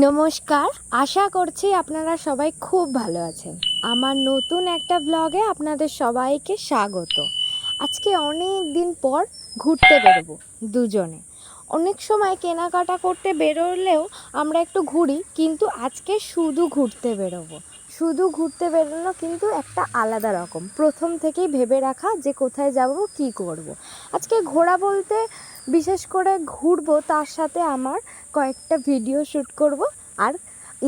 নমস্কার, আশা করছি আপনারা সবাই খুব ভালো আছেন। আমার নতুন একটা ব্লগে আপনাদের সবাইকে স্বাগত। আজকে অনেক দিন পর ঘুরতে বেরোবো দুজনে। অনেক সময় কেনাকাটা করতে বেরোলেও আমরা একটু ঘুরি, কিন্তু আজকে শুধু ঘুরতে বেরোবো। শুধু ঘুরতে বেরোনো কিন্তু একটা আলাদা রকম, প্রথম থেকেই ভেবে রাখা যে কোথায় যাব, কি করব। আজকে ঘোরা বলতে বিশেষ করে ঘুরবো, তার সাথে আমার কয়েকটা ভিডিও শ্যুট করব আর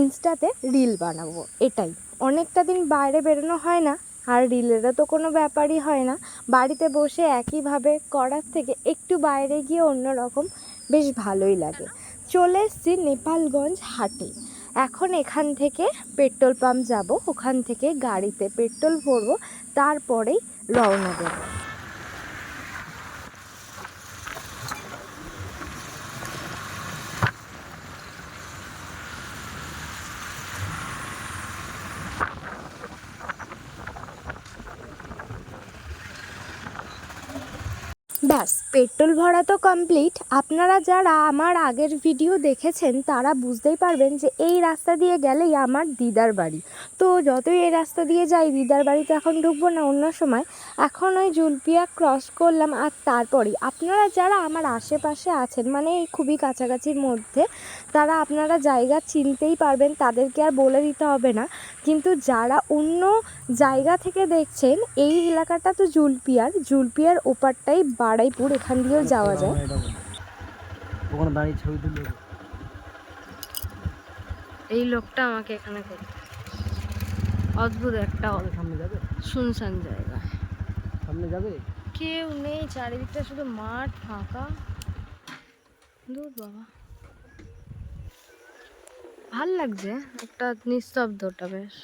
ইনস্টাতে রিল বানাবো। এটাই, অনেকটা দিন বাইরে বেরোনো হয় না, আর রিলেরও তো কোনো ব্যাপারই হয় না। বাড়িতে বসে একইভাবে করার থেকে একটু বাইরে গিয়ে অন্যরকম বেশ ভালোই লাগে। চলে এসেছি নেপালগঞ্জ হাটে। এখন এখান থেকে পেট্রোল পাম্প যাব, ওখান থেকে গাড়িতে পেট্রোল ভরবো, তারপরেই রওনা দেবো। ব্যাস, পেট্রোল ভরা তো কমপ্লিট। আপনারা যারা আমার আগের ভিডিও দেখেছেন তারা বুঝতেই পারবেন যে এই রাস্তা দিয়ে গেলেই আমার দিদার বাড়ি। তো যতই এই রাস্তা দিয়ে যাই, দিদার বাড়িতে এখন ঢুকবো না, অন্য সময়। এখন ওই জুলপিয়া ক্রস করলাম, আর তারপরেই আপনারা যারা আমার আশেপাশে আছেন, মানে এই খুবই কাছাকাছির মধ্যে, তারা আপনারা জায়গা চিনতেই পারবেন, তাদেরকে আর বলে দিতে হবে না। কিন্তু যারা অন্য জায়গা থেকে দেখছেন, এই এলাকাটা তো জুলপিয়ার ওপারটাই বাড়াইপুর, এখান দিয়েও যাওয়া যায়। এই লোকটা আমাকে এখানে করতে, অদ্ভুত একটা সামনে যাবে, শুনশান জায়গা, সামনে যাবে, কেউ নেই, চারিদিকটা শুধু মাঠ ফাঁকা। দূর বাবা, ভাল লাগছে একটা নিস্তব্ধটা বেশ।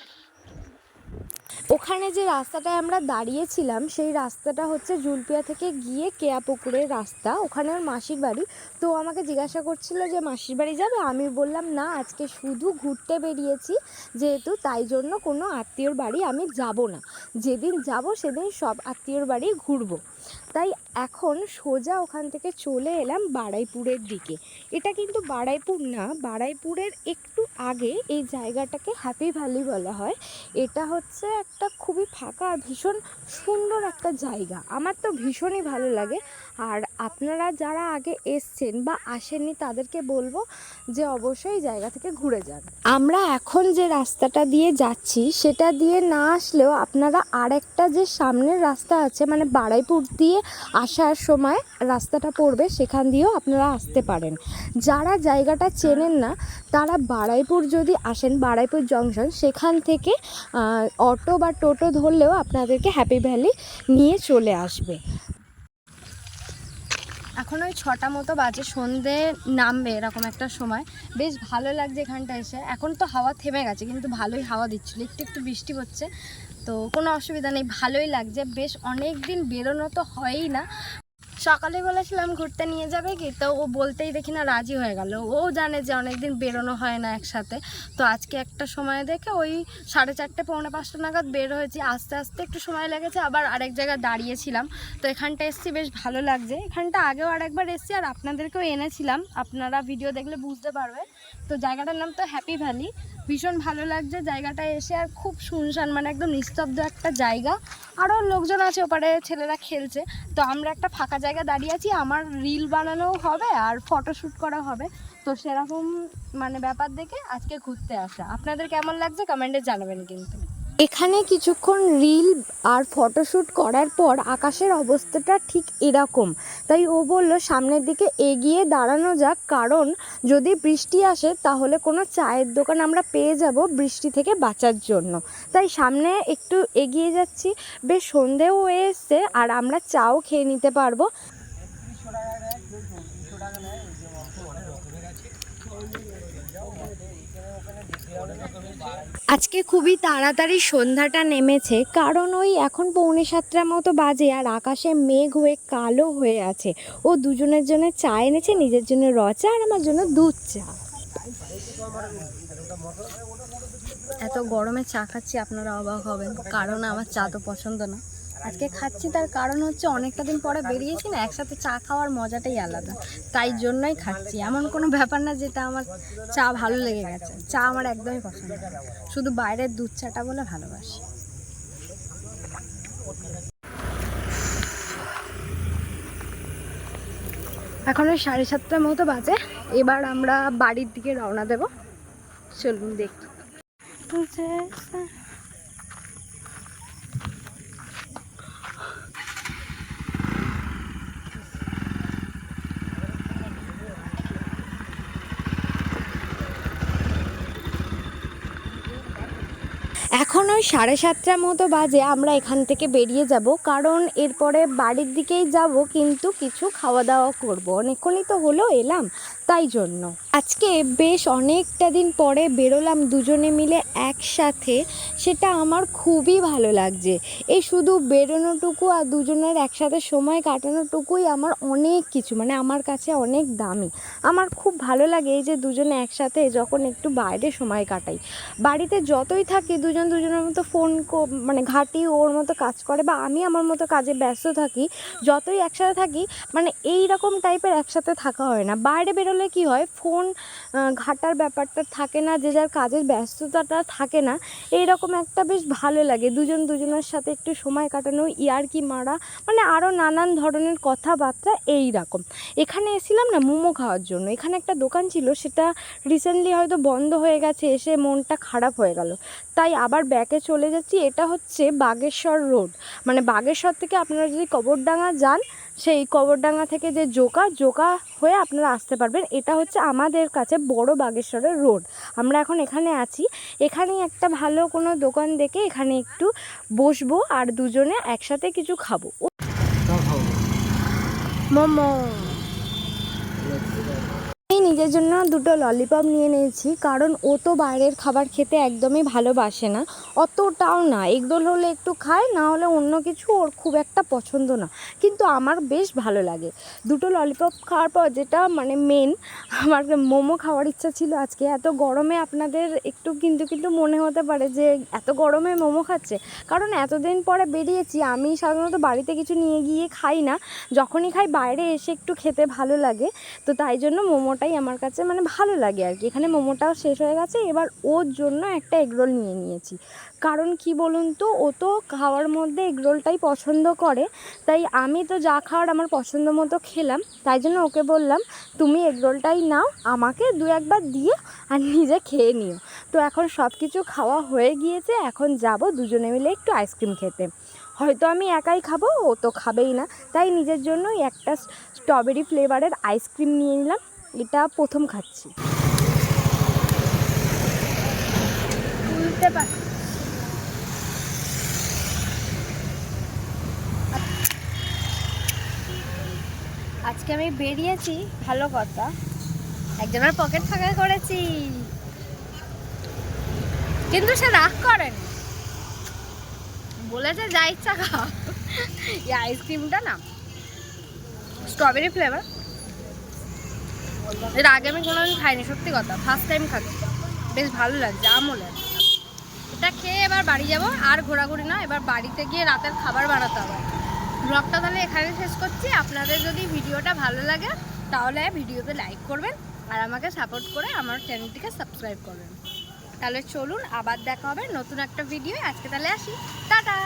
ওখানে যে রাস্তাটায় আমরা দাঁড়িয়েছিলাম, সেই রাস্তাটা হচ্ছে জুলপিয়া থেকে গিয়ে কেয়াপুকুরের রাস্তা, ওখানে ওর মাসির বাড়ি। তো আমাকে জিজ্ঞাসা করছিল যে মাসির বাড়ি যাবে, আমি বললাম না, আজকে শুধু ঘুরতে বেরিয়েছি যেহেতু, তাই জন্য কোনো আত্মীয়র বাড়ি আমি যাব না। যেদিন যাব সেদিন সব আত্মীয়র বাড়ি ঘুরবো। তাই এখন সোজা ওখান থেকে চলে এলাম বাড়াইপুরের দিকে। এটা কিন্তু বাড়াইপুর না, বাড়াইপুরের একটু আগে এই জায়গাটাকে হ্যাপি ভ্যালি বলা হয়। এটা হচ্ছে একটা খুবই ফাঁকা আর ভীষণ সুন্দর একটা জায়গা, আমার তো ভীষণই ভালো লাগে। আর আপনারা যারা আগে এসছেন বা আসেননি তাদেরকে বলবো যে অবশ্যই জায়গা থেকে ঘুরে যান। আমরা এখন যে রাস্তাটা দিয়ে যাচ্ছি সেটা দিয়ে না আসলেও আপনারা আরেকটা যে সামনের রাস্তা আছে, মানে বাড়াইপুর দিয়ে আসার সময় রাস্তাটা পড়বে, সেখান দিয়েও আপনারা আসতে পারেন। যারা জায়গাটা চেনেন না তারা বাড়াইপুর যদি আসেন, বাড়াইপুর জংশন, সেখান থেকে অটো বা টোটো ধরলেও আপনাদেরকে হ্যাপি ভ্যালি নিয়ে চলে আসবে। এখন ওই 6টা মতো বাজে, সন্ধে নামবে এরকম একটা সময়। বেশ ভালো লাগছে এখানটা এসে। এখন তো হাওয়া থেমে গেছে, কিন্তু ভালোই হাওয়া দিচ্ছিল, একটু একটু বৃষ্টি হচ্ছে, তো কোনো অসুবিধা নেই, ভালোই লাগছে। বেশ অনেক দিন বেরোনো তো হয়ই না। সকালে বলেছিলাম ঘুরতে নিয়ে যাবে কি, তো ও বলতেই দেখি না রাজি হয়ে গেল। ও জানে যে অনেকদিন বেরোনো হয় না একসাথে। তো আজকে একটা সময় দেখে ওই 4:30 পৌনে 5টা নাগাদ বের হয়েছি। আস্তে আস্তে একটু সময় লেগেছে, আবার আরেক জায়গায় দাঁড়িয়েছিলাম। তো এখানটা এসছি, বেশ ভালো লাগছে। এখানটা আগেও আরেকবার এসছি আর আপনাদেরকেও এনেছিলাম, আপনারা ভিডিও দেখলে বুঝতে পারবে। তো জায়গাটার নাম তো হ্যাপি ভ্যালি। ভীষণ ভালো লাগছে জায়গাটা এসে, আর খুব শুনশান, মানে একদম নিস্তব্ধ একটা জায়গা। আরও লোকজন আছে ওপারে, ছেলেরা খেলছে। তো আমরা একটা ফাঁকা জায়গা দাঁড়িয়ে আছি, আমার রিল বানানোও হবে আর ফটোশ্যুট করা হবে। তো সেরকম মানে ব্যাপার দেখে আজকে ঘুরতে আসা। আপনাদের কেমন লাগছে কমেন্টে জানাবেন কিন্তু। এখানে কিছুক্ষণ রিল আর ফটোশ্যুট করার পর আকাশের অবস্থাটা ঠিক এরকম, তাই ও বলল সামনের দিকে এগিয়ে দাঁড়ানো যাক, কারণ যদি বৃষ্টি আসে তাহলে কোনো চায়ের দোকান আমরা পেয়ে যাব বৃষ্টি থেকে বাঁচার জন্য। তাই সামনে একটু এগিয়ে যাচ্ছি। বেশ সন্ধেও হয়ে এসছে আর আমরা চাও খেয়ে নিতে পারবো। আজকে খুবই তাড়াতাড়ি সন্ধ্যাটা নেমেছে, কারণ ওই এখন 6:45 মতো বাজে, আর আকাশে মেঘ হয়ে কালো হয়ে আছে। ও দুজনের জন্য চা এনেছে, নিজের জন্য র চা আর আমার জন্য দুধ চা। এত গরমে চা খাচ্ছি, আপনারা অবাক হবেন, কারণ আমার চা তো পছন্দ না। আজকে খাচ্ছি তার কারণ হচ্ছে অনেকটা দিন পরে বেরিয়েছি না, একসাথে চা খাওয়ার মজাটাই আলাদা, তাই জন্যই খাচ্ছি। এমন কোনো ব্যাপার না যেটা আমার চা ভালো লেগে গেছে, চা আমার একদমই পছন্দ না, শুধু বাইরের দুধ চাটা বলে ভালোবাসি। এখন ওই 7:30 মতো বাজে, এবার আমরা বাড়ির দিকে রওনা দেব। চলুন দেখি। এখন ওই 7:30 মতো বাজে, আমরা এখান থেকে বেরিয়ে যাব, কারণ এরপরে বাড়ির দিকেই যাব, কিন্তু কিছু খাওয়া দাওয়া করব। অনেকক্ষণই তো হলো এলাম, তাই জন্য আজকে বেশ অনেকটা দিন পরে বেরোলাম দুজনে মিলে একসাথে, সেটা আমার খুবই ভালো লাগছে। এই শুধু বেরোনোটুকু আর দুজনের একসাথে সময় কাটানোটুকুই আমার অনেক কিছু, মানে আমার কাছে অনেক দামি। আমার খুব ভালো লাগে এই যে দুজনে একসাথে যখন একটু বাইরে সময় কাটাই। বাড়িতে যতই থাকি দুজন দুজনের মতো ফোন মানে ঘাঁটি, ওর মতো কাজ করে বা আমি আমার মতো কাজে ব্যস্ত থাকি, যতই একসাথে থাকি মানে এই রকম টাইপের একসাথে থাকা হয় না। বাইরে বেরোলে কি হয়, ফোন ঘাটার ব্যাপারটা থাকে না, যে যার কাজের ব্যস্ততাটা থাকে না। এই রকম একটা বেশ ভালো লাগে দুজন দুজনের সাথে একটু সময় কাটানো, ইয়ার্কি মারা, মানে আরও নানান ধরনের কথাবার্তা এই রকম। এখানে এসেছিলাম না মোমো খাওয়ার জন্য, এখানে একটা দোকান ছিল, সেটা রিসেন্টলি হয়তো বন্ধ হয়ে গেছে, এসে মনটা খারাপ হয়ে গেল, তাই আবার ব্যাকে চলে যাচ্ছি। এটা হচ্ছে বাগেশ্বর রোড, মানে বাগেশ্বর থেকে আপনারা যদি কবরডাঙ্গা যান, সেই কবরডাঙ্গা থেকে যে জোকা হয়ে আপনারা আসতে পারবেন। এটা হচ্ছে আমাদের কাছে বড় বাগেশ্বরের রোড। আমরা এখন এখানে আছি, এখানেই একটা ভালো কোনো দোকান দেখে এখানে একটু বসবো আর দুজনে একসাথে কিছু খাবো। মোমো নিজের জন্য দুটো ললিপপ নিয়ে নিয়েছি, কারণ ও তো বাইরের খাবার খেতে একদমই ভালোবাসে না, অতটাও না। এগরোল হলে একটু খায়, না হলে অন্য কিছু ওর খুব একটা পছন্দ না, কিন্তু আমার বেশ ভালো লাগে। দুটো ললিপপ খাওয়ার পর যেটা মানে মেন, আমার মোমো খাওয়ার ইচ্ছা ছিল আজকে। এত গরমে আপনাদের একটু কিন্তু মনে হতে পারে যে এত গরমে মোমো খাচ্ছে, কারণ এতদিন পরে বেরিয়েছি। আমি সাধারণত বাড়িতে কিছু নিয়ে গিয়ে খাই না, যখনই খাই বাইরে এসে একটু খেতে ভালো লাগে, তো তাই জন্য মোমোটাই আমার কাছে মানে ভালো লাগে আর কি। এখানে মোমোটাও শেষ হয়ে গেছে, এবার ওর জন্য একটা এগরোল নিয়ে নিয়েছি। কারণ কি বলুন তো, ও তো খাওয়ার মধ্যে এগরোলটাই পছন্দ করে, তাই আমি তো যা খাওয়ার আমার পছন্দ মতো খেলাম, তাই জন্য ওকে বললাম তুমি এগরোলটাই নাও, আমাকে দু একবার দিয়ে আর নিজে খেয়ে নিও। তো এখন সব কিছু খাওয়া হয়ে গিয়েছে, এখন যাব দুজনে মিলে একটু আইসক্রিম খেতে। হয়তো আমি একাই খাবো, ও তো খাবেই না, তাই নিজের জন্যই একটা স্ট্রবেরি ফ্লেভারের আইসক্রিম নিয়ে নিলাম। এটা প্রথম খাচ্ছি। আজকে আমি বেরিয়েছি, ভালো কথা, একজনের পকেট ফাঁকা করেছি, কিন্তু সে রাগ করেনি, বলেছে যা ইচ্ছা খাও। এই আইসক্রিমটা না স্ট্রবেরি ফ্লেভার, এর আগে আমি কোনোদিন খাইনি, সত্যি কথা ফার্স্ট টাইম খাচ্ছি, বেশ ভালো লাগছে আমলের। এটা খেয়ে এবার বাড়ি যাব, আর ঘোরাঘুরি না, এবার বাড়িতে গিয়ে রাতের খাবার বানাতে হবে। ব্লগটা তাহলে এখানে শেষ করছি। আপনাদের যদি ভিডিওটা ভালো লাগে তাহলে ভিডিওতে লাইক করবেন আর আমাকে সাপোর্ট করে আমার চ্যানেলটিকে সাবস্ক্রাইব করবেন। তাহলে চলুন, আবার দেখা হবে নতুন একটা ভিডিও। আজকে তাহলে আসি, টাটা।